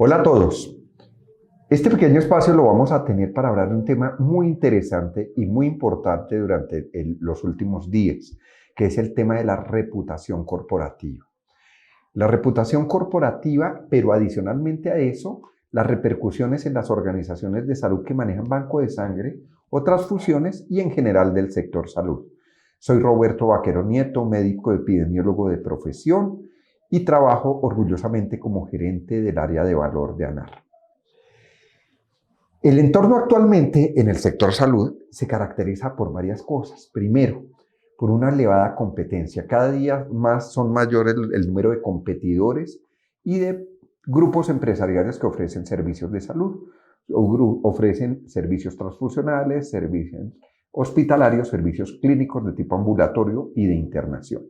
Hola a todos. Este pequeño espacio lo vamos a tener para hablar de un tema muy interesante y muy importante durante los últimos días, que es el tema de la reputación corporativa. La reputación corporativa, pero adicionalmente a eso, las repercusiones en las organizaciones de salud que manejan banco de sangre o transfusiones y en general del sector salud. Soy Roberto Vaquero Nieto, médico epidemiólogo de profesión y trabajo orgullosamente como gerente del área de valor de ANAR. El entorno actualmente en el sector salud se caracteriza por varias cosas. Primero, por una elevada competencia. Cada día más son mayores el número de competidores y de grupos empresariales que ofrecen servicios de salud. Ofrecen servicios transfusionales, servicios hospitalarios, servicios clínicos de tipo ambulatorio y de internación.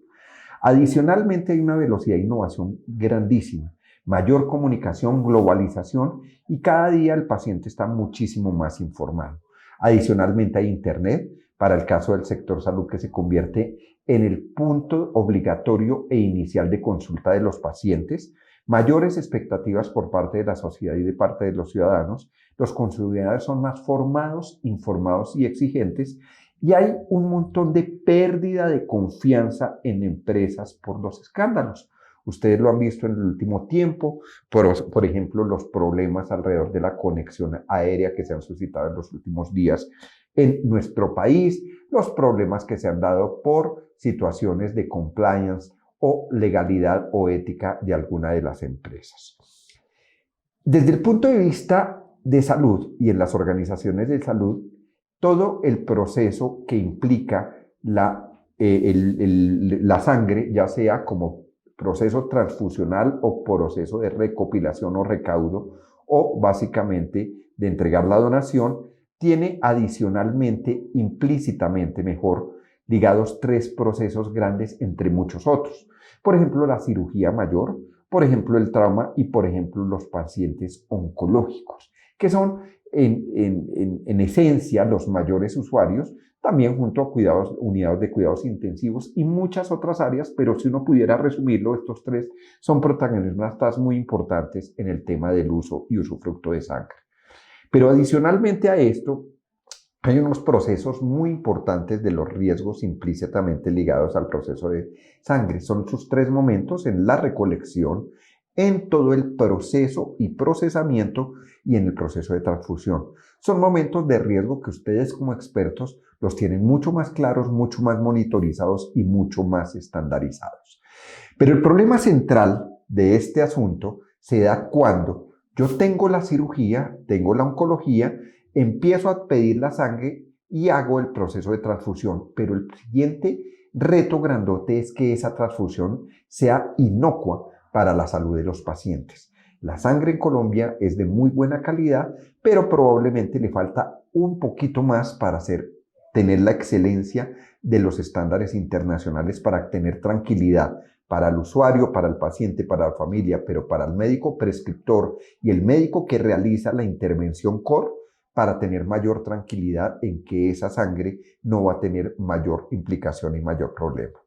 Adicionalmente, hay una velocidad de innovación grandísima, mayor comunicación, globalización y cada día el paciente está muchísimo más informado. Adicionalmente, hay Internet para el caso del sector salud que se convierte en el punto obligatorio e inicial de consulta de los pacientes, mayores expectativas por parte de la sociedad y de parte de los ciudadanos. Los consumidores son más formados, informados y exigentes. Y hay un montón de pérdida de confianza en empresas por los escándalos. Ustedes lo han visto en el último tiempo, por ejemplo, los problemas alrededor de la conexión aérea que se han suscitado en los últimos días en nuestro país, los problemas que se han dado por situaciones de compliance o legalidad o ética de alguna de las empresas. Desde el punto de vista de salud y en las organizaciones de salud, todo el proceso que implica la sangre, ya sea como proceso transfusional o proceso de recopilación o recaudo, o básicamente de entregar la donación, tiene adicionalmente, implícitamente mejor, ligados tres procesos grandes entre muchos otros. Por ejemplo, la cirugía mayor, por ejemplo, el trauma y, por ejemplo, los pacientes oncológicos, que son en esencia los mayores usuarios, también junto a unidades de cuidados intensivos y muchas otras áreas, pero si uno pudiera resumirlo, estos tres son protagonistas muy importantes en el tema del uso y usufructo de sangre. Pero adicionalmente a esto, hay unos procesos muy importantes de los riesgos implícitamente ligados al proceso de sangre. Son sus tres momentos en la recolección, en todo el proceso y procesamiento y en el proceso de transfusión. Son momentos de riesgo que ustedes como expertos los tienen mucho más claros, mucho más monitorizados y mucho más estandarizados. Pero el problema central de este asunto se da cuando yo tengo la cirugía, tengo la oncología, empiezo a pedir la sangre y hago el proceso de transfusión, pero el siguiente reto grandote es que esa transfusión sea inocua para la salud de los pacientes. La sangre en Colombia es de muy buena calidad, pero probablemente le falta un poquito más para tener la excelencia de los estándares internacionales para tener tranquilidad para el usuario, para el paciente, para la familia, pero para el médico prescriptor y el médico que realiza la intervención core, para tener mayor tranquilidad en que esa sangre no va a tener mayor implicación y mayor problema.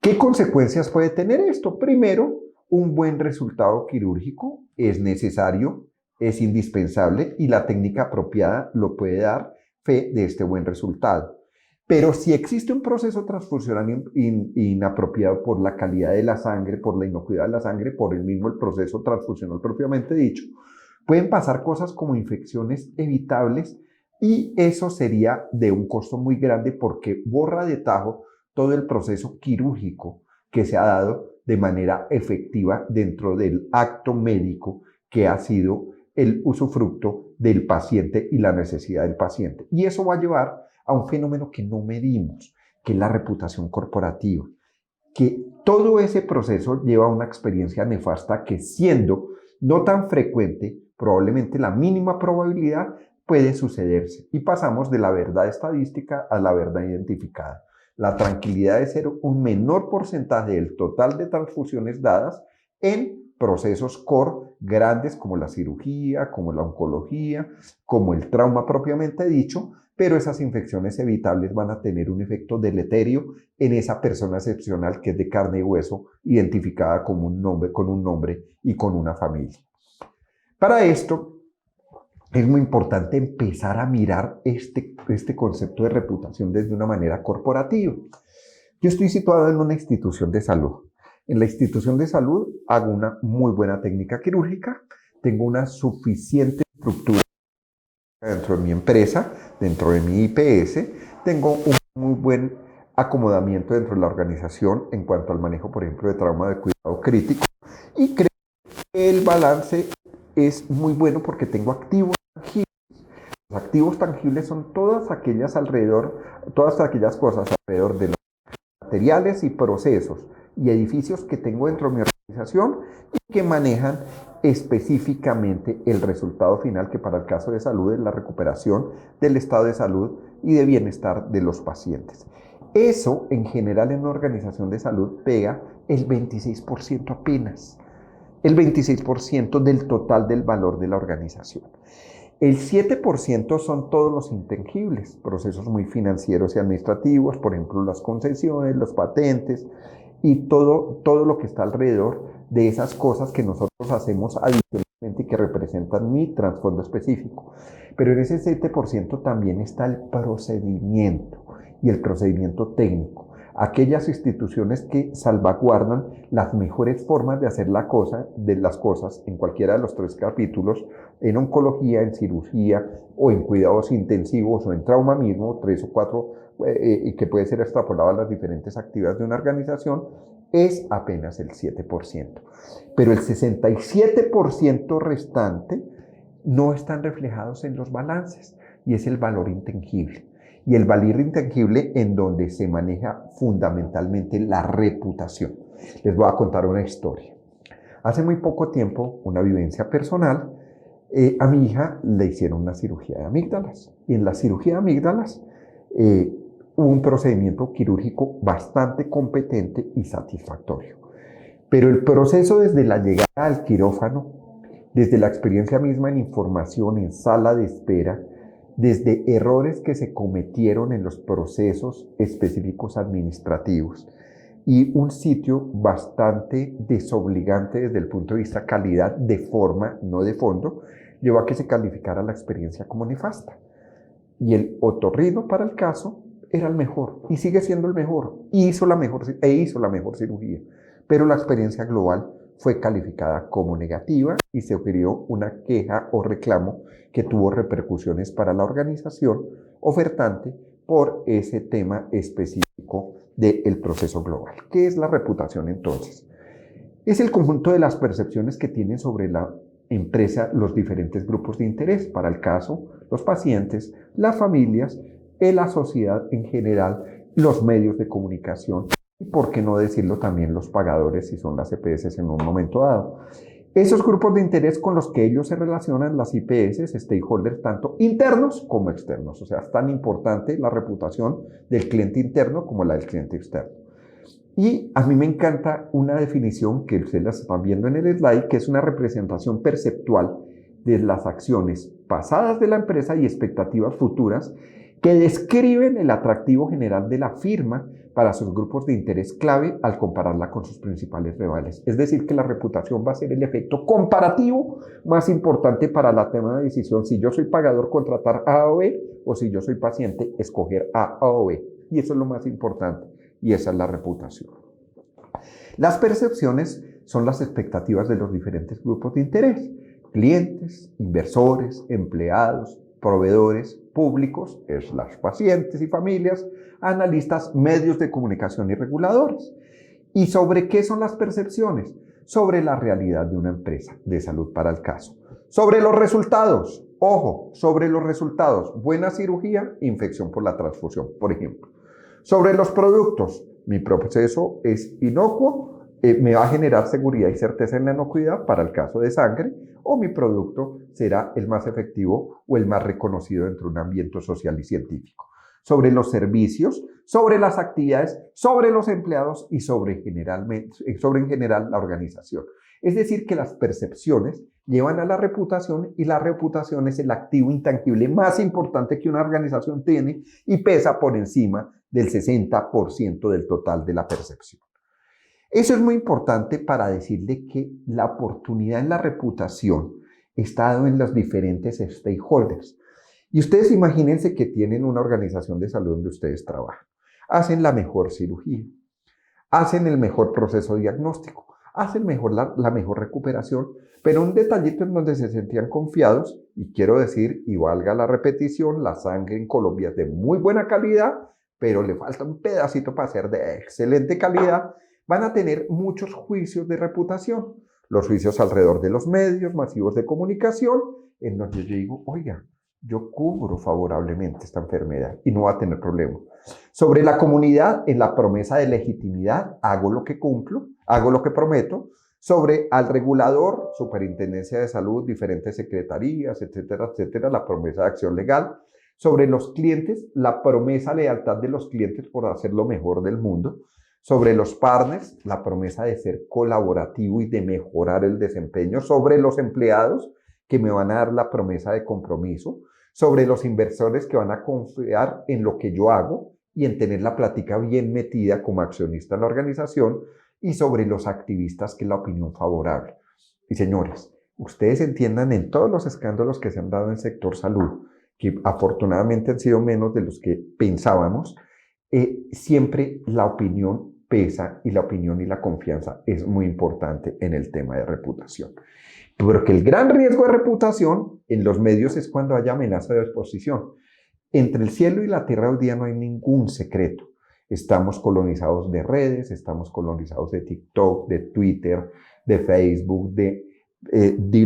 ¿Qué consecuencias puede tener esto? Primero, un buen resultado quirúrgico es necesario, es indispensable y la técnica apropiada lo puede dar fe de este buen resultado. Pero si existe un proceso transfusional inapropiado por la calidad de la sangre, por la inocuidad de la sangre, por el proceso transfusional propiamente dicho, pueden pasar cosas como infecciones evitables y eso sería de un costo muy grande porque borra de tajo todo el proceso quirúrgico que se ha dado de manera efectiva dentro del acto médico que ha sido el usufructo del paciente y la necesidad del paciente. Y eso va a llevar a un fenómeno que no medimos, que es la reputación corporativa, que todo ese proceso lleva a una experiencia nefasta que siendo no tan frecuente, probablemente la mínima probabilidad puede sucederse y pasamos de la verdad estadística a la verdad identificada. La tranquilidad de ser un menor porcentaje del total de transfusiones dadas en procesos core grandes como la cirugía, como la oncología, como el trauma propiamente dicho, pero esas infecciones evitables van a tener un efecto deleterio en esa persona excepcional que es de carne y hueso, identificada como con un nombre y con una familia. Para esto es muy importante empezar a mirar este concepto de reputación desde una manera corporativa. Yo estoy situado en una institución de salud. En la institución de salud hago una muy buena técnica quirúrgica, tengo una suficiente estructura dentro de mi empresa, dentro de mi IPS, tengo un muy buen acomodamiento dentro de la organización en cuanto al manejo, por ejemplo, de trauma de cuidado crítico, y creo que el balance es muy bueno porque tengo activos tangibles. Los activos tangibles son todas aquellas cosas alrededor de los materiales y procesos y edificios que tengo dentro de mi organización y que manejan específicamente el resultado final, que para el caso de salud es la recuperación del estado de salud y de bienestar de los pacientes. Eso en general en una organización de salud pega el 26% apenas, el 26% del total del valor de la organización. El 7% son todos los intangibles, procesos muy financieros y administrativos, por ejemplo, las concesiones, los patentes y todo lo que está alrededor de esas cosas que nosotros hacemos adicionalmente y que representan mi trasfondo específico. Pero en ese 7% también está el procedimiento y el procedimiento técnico. Aquellas instituciones que salvaguardan las mejores formas de hacer las cosas en cualquiera de los 3 capítulos, en oncología, en cirugía o en cuidados intensivos o en trauma mismo, 3 o 4, que puede ser extrapolado a las diferentes actividades de una organización, es apenas el 7%. Pero el 67% restante no están reflejados en los balances y es el valor intangible. Y el valor intangible en donde se maneja fundamentalmente la reputación. Les voy a contar una historia. Hace muy poco tiempo, una vivencia personal, a mi hija le hicieron una cirugía de amígdalas. Y en la cirugía de amígdalas hubo un procedimiento quirúrgico bastante competente y satisfactorio. Pero el proceso desde la llegada al quirófano, desde la experiencia misma en información, en sala de espera, desde errores que se cometieron en los procesos específicos administrativos y un sitio bastante desobligante desde el punto de vista calidad de forma, no de fondo, llevó a que se calificara la experiencia como nefasta. Y el otorrino para el caso era el mejor y sigue siendo el mejor y hizo la mejor cirugía, pero la experiencia global fue calificada como negativa y se ofreció una queja o reclamo que tuvo repercusiones para la organización ofertante por ese tema específico del proceso global. ¿Qué es la reputación entonces? Es el conjunto de las percepciones que tienen sobre la empresa los diferentes grupos de interés, para el caso, los pacientes, las familias, la sociedad en general, los medios de comunicación y, por qué no decirlo, también los pagadores, si son las EPS en un momento dado. Esos grupos de interés con los que ellos se relacionan, las IPS, stakeholders, tanto internos como externos. O sea, es tan importante la reputación del cliente interno como la del cliente externo. Y a mí me encanta una definición que ustedes la están viendo en el slide, que es una representación perceptual de las acciones pasadas de la empresa y expectativas futuras que describen el atractivo general de la firma para sus grupos de interés clave al compararla con sus principales rivales. Es decir, que la reputación va a ser el efecto comparativo más importante para la toma de decisión. Si yo soy pagador, contratar A o B, o si yo soy paciente, escoger A o B. Y eso es lo más importante, y esa es la reputación. Las percepciones son las expectativas de los diferentes grupos de interés: clientes, inversores, empleados, proveedores, públicos, los pacientes y familias, analistas, medios de comunicación y reguladores. ¿Y sobre qué son las percepciones? Sobre la realidad de una empresa de salud para el caso. Sobre los resultados, ojo, sobre los resultados, buena cirugía, infección por la transfusión, por ejemplo. Sobre los productos, mi proceso es inocuo, me va a generar seguridad y certeza en la inocuidad para el caso de sangre, o mi producto será el más efectivo o el más reconocido dentro de un ambiente social y científico. Sobre los servicios, sobre las actividades, sobre los empleados y sobre en general la organización. Es decir, que las percepciones llevan a la reputación y la reputación es el activo intangible más importante que una organización tiene y pesa por encima del 60% del total de la percepción. Eso es muy importante para decirle que la oportunidad en la reputación está dado en los diferentes stakeholders. Y ustedes imagínense que tienen una organización de salud donde ustedes trabajan. Hacen la mejor cirugía, hacen el mejor proceso diagnóstico, hacen la mejor recuperación, pero un detallito en donde se sentían confiados, y quiero decir, y valga la repetición, la sangre en Colombia es de muy buena calidad, pero le falta un pedacito para ser de excelente calidad, van a tener muchos juicios de reputación. Los juicios alrededor de los medios masivos de comunicación, en donde yo digo, oiga, yo cubro favorablemente esta enfermedad y no va a tener problema. Sobre la comunidad, en la promesa de legitimidad, hago lo que cumplo, hago lo que prometo. Sobre al regulador, Superintendencia de Salud, diferentes secretarías, etcétera, etcétera, la promesa de acción legal. Sobre los clientes, la promesa lealtad de los clientes por hacer lo mejor del mundo. Sobre los partners, la promesa de ser colaborativo y de mejorar el desempeño. Sobre los empleados, que me van a dar la promesa de compromiso. Sobre los inversores, que van a confiar en lo que yo hago y en tener la plática bien metida como accionista en la organización. Y sobre los activistas, que es la opinión favorable. Y señores, ustedes entiendan en todos los escándalos que se han dado en el sector salud, que afortunadamente han sido menos de los que pensábamos, siempre la opinión pesa y la opinión y la confianza es muy importante en el tema de reputación. Pero que el gran riesgo de reputación en los medios es cuando haya amenaza de exposición. Entre el cielo y la tierra hoy día no hay ningún secreto. Estamos colonizados de redes, estamos colonizados de TikTok, de Twitter, de Facebook, de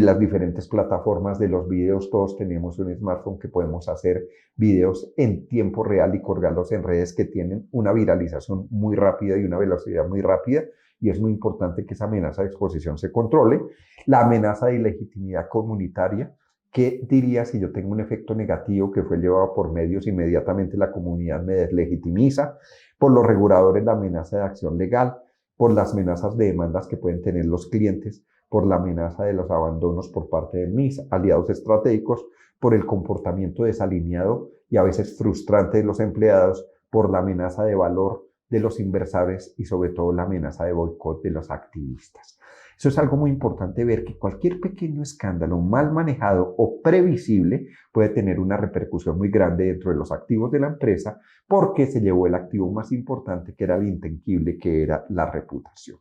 las diferentes plataformas de los videos. Todos tenemos un smartphone que podemos hacer videos en tiempo real y colgarlos en redes que tienen una viralización muy rápida y una velocidad muy rápida. Y es muy importante que esa amenaza de exposición se controle. La amenaza de ilegitimidad comunitaria. ¿Qué diría si yo tengo un efecto negativo que fue llevado por medios? Inmediatamente la comunidad me deslegitimiza. Por los reguladores, la amenaza de acción legal. Por las amenazas de demandas que pueden tener los clientes. Por la amenaza de los abandonos por parte de mis aliados estratégicos. Por el comportamiento desalineado y a veces frustrante de los empleados. Por la amenaza de valor de los inversores y sobre todo la amenaza de boicot de los activistas. Eso es algo muy importante ver, que cualquier pequeño escándalo mal manejado o previsible puede tener una repercusión muy grande dentro de los activos de la empresa, porque se llevó el activo más importante, que era el intangible, que era la reputación.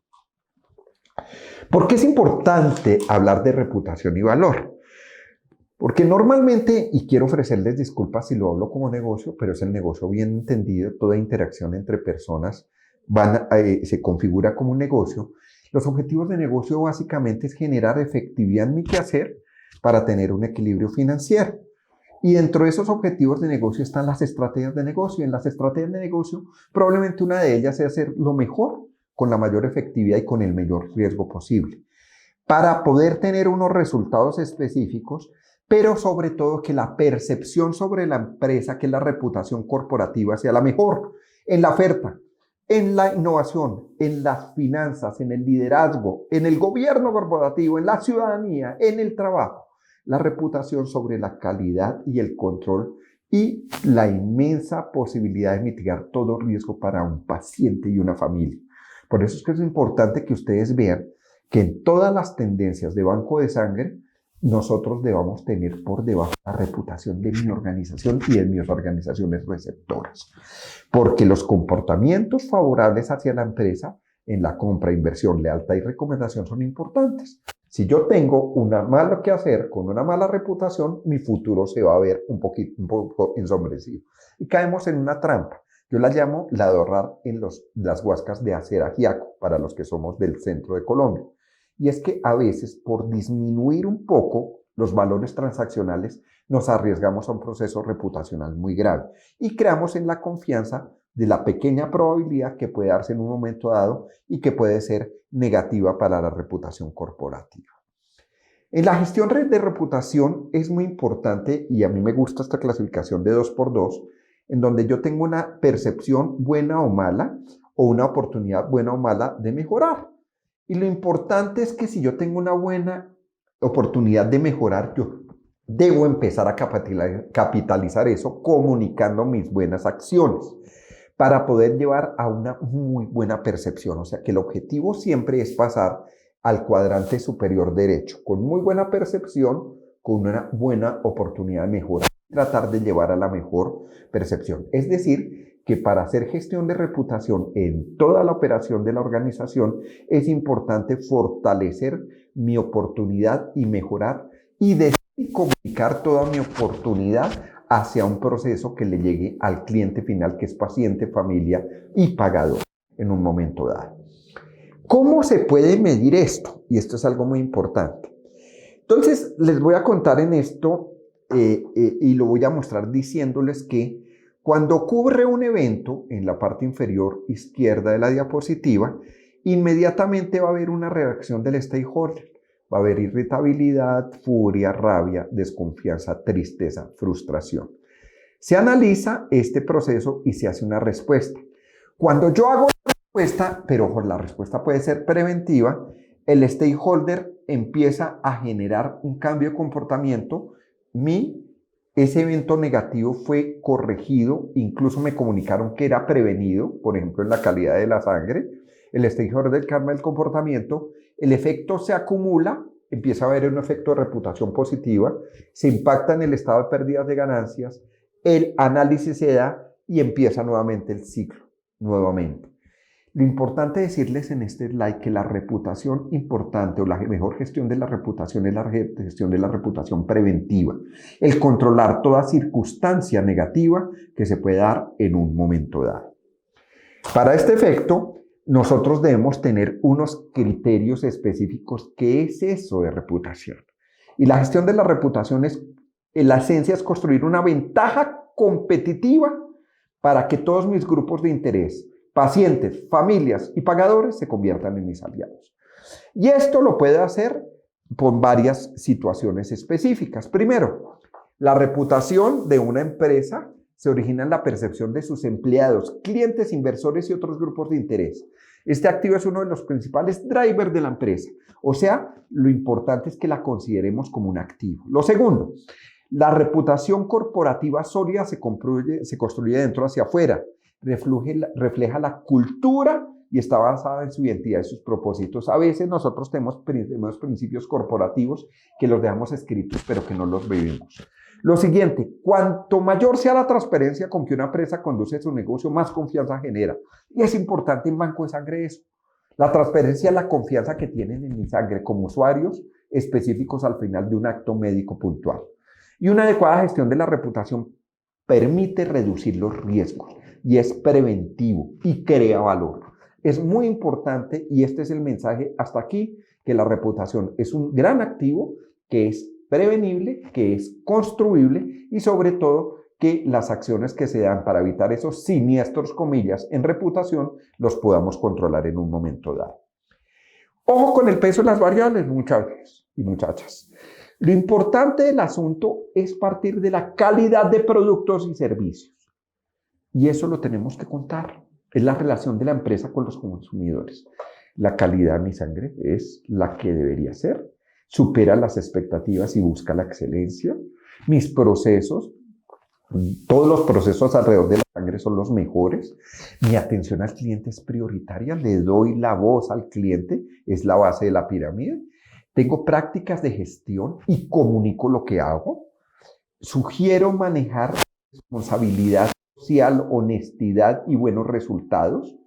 ¿Por qué es importante hablar de reputación y valor? Porque normalmente, y quiero ofrecerles disculpas si lo hablo como negocio, pero es el negocio bien entendido, toda interacción entre personas se configura como un negocio. Los objetivos de negocio básicamente es generar efectividad en mi quehacer para tener un equilibrio financiero. Y dentro de esos objetivos de negocio están las estrategias de negocio. Y en las estrategias de negocio, probablemente una de ellas es hacer lo mejor con la mayor efectividad y con el menor riesgo posible, para poder tener unos resultados específicos, pero sobre todo que la percepción sobre la empresa, que es la reputación corporativa, sea la mejor en la oferta, en la innovación, en las finanzas, en el liderazgo, en el gobierno corporativo, en la ciudadanía, en el trabajo. La reputación sobre la calidad y el control y la inmensa posibilidad de mitigar todo riesgo para un paciente y una familia. Por eso es que es importante que ustedes vean que en todas las tendencias de banco de sangre, nosotros debamos tener por debajo la reputación de mi organización y de mis organizaciones receptoras. Porque los comportamientos favorables hacia la empresa en la compra, inversión, lealtad y recomendación son importantes. Si yo tengo una mala que hacer con una mala reputación, mi futuro se va a ver un poco ensombrecido. Y caemos en una trampa. Yo la llamo la de ahorrar en las huascas de Aceragiaco, para los que somos del centro de Colombia. Y es que a veces, por disminuir un poco los valores transaccionales, nos arriesgamos a un proceso reputacional muy grave y creamos en la confianza de la pequeña probabilidad que puede darse en un momento dado y que puede ser negativa para la reputación corporativa. En la gestión de reputación es muy importante, y a mí me gusta esta clasificación de 2x2, en donde yo tengo una percepción buena o mala, o una oportunidad buena o mala de mejorar. Y lo importante es que si yo tengo una buena oportunidad de mejorar, yo debo empezar a capitalizar eso comunicando mis buenas acciones para poder llevar a una muy buena percepción. O sea que el objetivo siempre es pasar al cuadrante superior derecho, con muy buena percepción, con una buena oportunidad de mejora, tratar de llevar a la mejor percepción. Es decir, que para hacer gestión de reputación en toda la operación de la organización es importante fortalecer mi oportunidad y mejorar y comunicar toda mi oportunidad hacia un proceso que le llegue al cliente final, que es paciente, familia y pagador en un momento dado. ¿Cómo se puede medir esto? Y esto es algo muy importante. Entonces, les voy a contar en esto y lo voy a mostrar diciéndoles que cuando ocurre un evento en la parte inferior izquierda de la diapositiva, inmediatamente va a haber una reacción del stakeholder. Va a haber irritabilidad, furia, rabia, desconfianza, tristeza, frustración. Se analiza este proceso y se hace una respuesta. Cuando yo hago una respuesta, pero ojo, la respuesta puede ser preventiva, el stakeholder empieza a generar un cambio de comportamiento. Ese evento negativo fue corregido, incluso me comunicaron que era prevenido, por ejemplo, en la calidad de la sangre. El stakeholder del karma del comportamiento, el efecto se acumula, empieza a haber un efecto de reputación positiva, se impacta en el estado de pérdidas de ganancias, el análisis se da y empieza nuevamente el ciclo, nuevamente. Lo importante decirles en este slide que la reputación importante o la mejor gestión de la reputación es la gestión de la reputación preventiva, el controlar toda circunstancia negativa que se puede dar en un momento dado. Para este efecto, nosotros debemos tener unos criterios específicos. ¿Qué es eso de reputación? Y la gestión de la reputación en la esencia es construir una ventaja competitiva para que todos mis grupos de interés, pacientes, familias y pagadores se conviertan en mis aliados. Y esto lo puede hacer por varias situaciones específicas. Primero, la reputación de una empresa se origina en la percepción de sus empleados, clientes, inversores y otros grupos de interés. Este activo es uno de los principales drivers de la empresa. O sea, lo importante es que la consideremos como un activo. Lo segundo, la reputación corporativa sólida se construye de dentro hacia afuera. Refleja la cultura y está basada en su identidad y sus propósitos. A veces nosotros tenemos principios corporativos que los dejamos escritos, pero que no los vivimos. Lo siguiente, cuanto mayor sea la transparencia con que una empresa conduce su negocio, más confianza genera. Y es importante en Banco de Sangre eso. La transparencia es la confianza que tienen en mi sangre como usuarios específicos al final de un acto médico puntual. Y una adecuada gestión de la reputación permite reducir los riesgos y es preventivo y crea valor. Es muy importante, y este es el mensaje hasta aquí, que la reputación es un gran activo que es prevenible, que es construible y sobre todo que las acciones que se dan para evitar esos siniestros, comillas, en reputación, los podamos controlar en un momento dado. Ojo con el peso de las variables, muchachos y muchachas. Lo importante del asunto es partir de la calidad de productos y servicios. Y eso lo tenemos que contar. Es la relación de la empresa con los consumidores. La calidad de mi sangre es la que debería ser. Supera las expectativas y busca la excelencia. Mis procesos, todos los procesos alrededor de la sangre son los mejores. Mi atención al cliente es prioritaria. Le doy la voz al cliente. Es la base de la pirámide. Tengo prácticas de gestión y comunico lo que hago. Sugiero manejar responsabilidad social, honestidad y buenos resultados.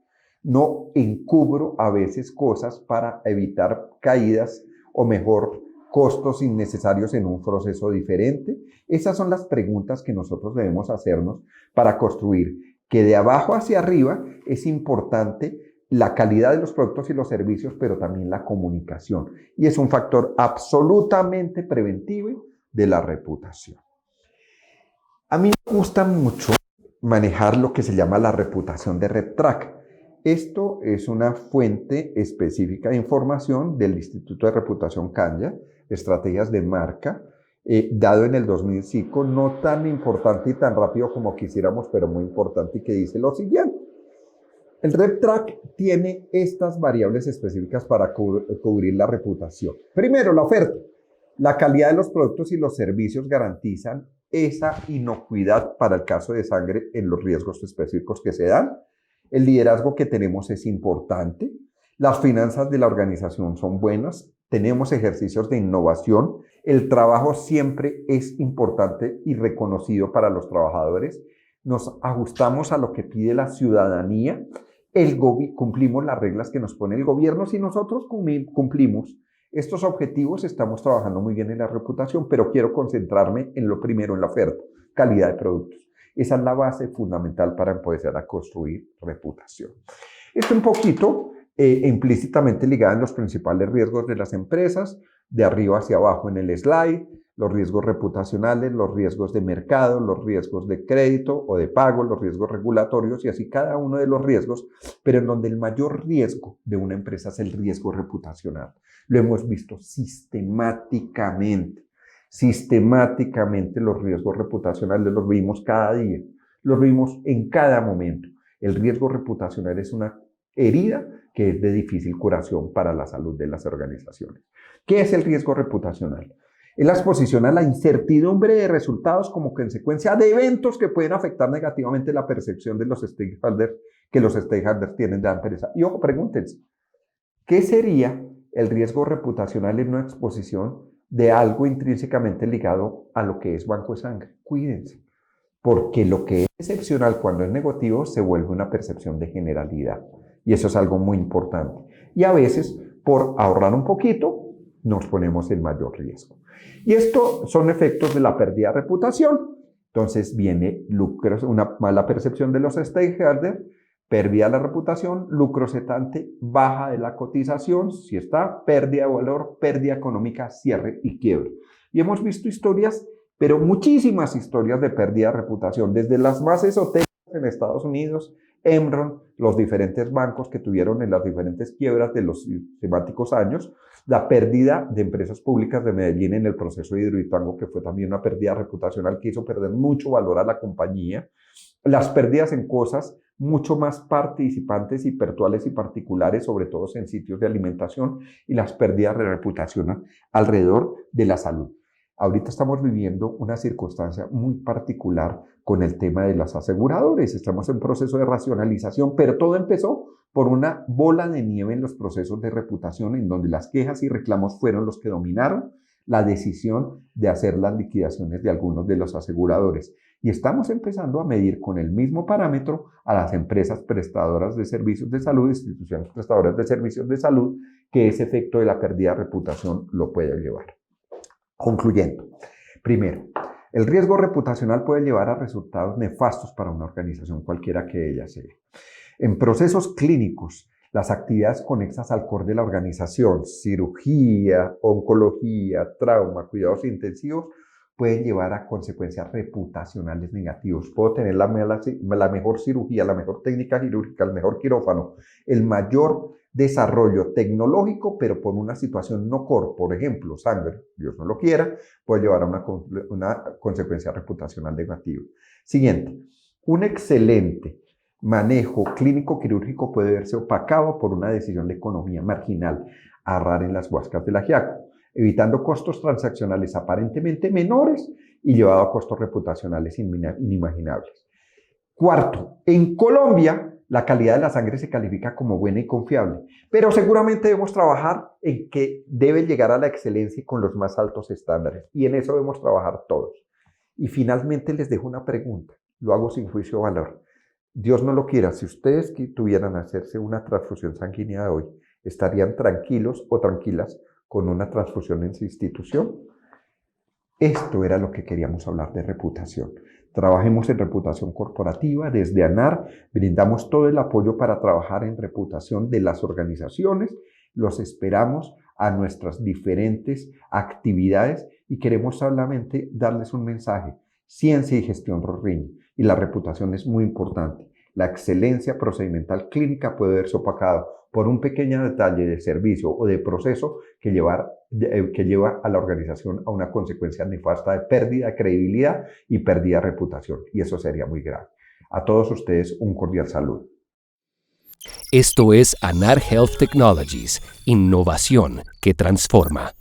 No encubro a veces cosas para evitar caídas o mejor, costos innecesarios en un proceso diferente. Esas son las preguntas que nosotros debemos hacernos para construir que de abajo hacia arriba es importante la calidad de los productos y los servicios, pero también la comunicación. Y es un factor absolutamente preventivo de la reputación. A mí me gusta mucho manejar lo que se llama la reputación de RepTrak. Esto es una fuente específica de información del Instituto de Reputación Canya, Estrategias de Marca, dado en el 2005, no tan importante y tan rápido como quisiéramos, pero muy importante, y que dice lo siguiente. El RepTrak tiene estas variables específicas para cubrir la reputación. Primero, la oferta. La calidad de los productos y los servicios garantizan esa inocuidad para el caso de sangre en los riesgos específicos que se dan. El liderazgo que tenemos es importante. Las finanzas de la organización son buenas. Tenemos ejercicios de innovación El trabajo siempre es importante y reconocido para los trabajadores. Nos ajustamos a lo que pide la ciudadanía. Cumplimos las reglas que nos pone el gobierno. Si nosotros cumplimos estos objetivos, estamos trabajando muy bien en la reputación, pero quiero concentrarme en lo primero, en la oferta, calidad de productos. Esa es la base fundamental para empezar a construir reputación. Esto un poquito implícitamente ligado en los principales riesgos de las empresas, de arriba hacia abajo en el slide, los riesgos reputacionales, los riesgos de mercado, los riesgos de crédito o de pago, los riesgos regulatorios y así cada uno de los riesgos, pero en donde el mayor riesgo de una empresa es el riesgo reputacional. Lo hemos visto sistemáticamente los riesgos reputacionales los vimos cada día, los vimos en cada momento. El riesgo reputacional es una herida que es de difícil curación para la salud de las organizaciones. ¿Qué es el riesgo reputacional? Es la exposición a la incertidumbre de resultados como consecuencia de eventos que pueden afectar negativamente la percepción de los stakeholders que los stakeholders tienen de la empresa. Y ojo, pregúntense, ¿qué sería el riesgo reputacional en una exposición de algo intrínsecamente ligado a lo que es banco de sangre? Cuídense, porque lo que es excepcional cuando es negativo se vuelve una percepción de generalidad. Y eso es algo muy importante. Y a veces, por ahorrar un poquito, nos ponemos en mayor riesgo. Y estos son efectos de la pérdida de reputación. Entonces viene lucros, una mala percepción de los stakeholders, pérdida de la reputación, lucro cesante, baja de la cotización, si está, pérdida de valor, pérdida económica, cierre y quiebra. Y hemos visto historias, pero muchísimas historias de pérdida de reputación, desde las más esotéricas en Estados Unidos, Enron, los diferentes bancos que tuvieron en las diferentes quiebras de los temáticos años, la pérdida de empresas públicas de Medellín en el proceso de Hidroituango, que fue también una pérdida reputacional que hizo perder mucho valor a la compañía, las pérdidas en cosas mucho más participantes y virtuales y particulares, sobre todo en sitios de alimentación, y las pérdidas de reputación alrededor de la salud. Ahorita estamos viviendo una circunstancia muy particular con el tema de los aseguradores. Estamos en proceso de racionalización, pero todo empezó por una bola de nieve en los procesos de reputación, en donde las quejas y reclamos fueron los que dominaron la decisión de hacer las liquidaciones de algunos de los aseguradores. Y estamos empezando a medir con el mismo parámetro a las empresas prestadoras de servicios de salud, instituciones prestadoras de servicios de salud, que ese efecto de la pérdida de reputación lo puede llevar. Concluyendo, primero, el riesgo reputacional puede llevar a resultados nefastos para una organización, cualquiera que ella sea. En procesos clínicos, las actividades conexas al core de la organización, cirugía, oncología, trauma, cuidados intensivos, pueden llevar a consecuencias reputacionales negativas. Puedo tener la mejor cirugía, la mejor técnica quirúrgica, el mejor quirófano, el mayor desarrollo tecnológico, pero por una situación no core, por ejemplo, sangre, Dios no lo quiera, puede llevar a una consecuencia reputacional negativa. Siguiente, un excelente manejo clínico quirúrgico puede verse opacado por una decisión de economía marginal, ahorrar en las huascas del ajiaco, evitando costos transaccionales aparentemente menores y llevado a costos reputacionales inimaginables. Cuarto, en Colombia, la calidad de la sangre se califica como buena y confiable, pero seguramente debemos trabajar en que debe llegar a la excelencia y con los más altos estándares, y en eso debemos trabajar todos. Y finalmente les dejo una pregunta, lo hago sin juicio de valor. Dios no lo quiera, si ustedes tuvieran hacerse una transfusión sanguínea hoy, ¿estarían tranquilos o tranquilas con una transfusión en su institución? Esto era lo que queríamos hablar de reputación. Trabajemos en reputación corporativa. Desde ANAR brindamos todo el apoyo para trabajar en reputación de las organizaciones. Los esperamos a nuestras diferentes actividades y queremos solamente darles un mensaje. Ciencia y gestión RORRIN. Y la reputación es muy importante. La excelencia procedimental clínica puede verse opacada por un pequeño detalle de servicio o de proceso que lleva a la organización a una consecuencia nefasta de pérdida de credibilidad y pérdida de reputación. Y eso sería muy grave. A todos ustedes, un cordial saludo. Esto es ANAR Health Technologies, innovación que transforma.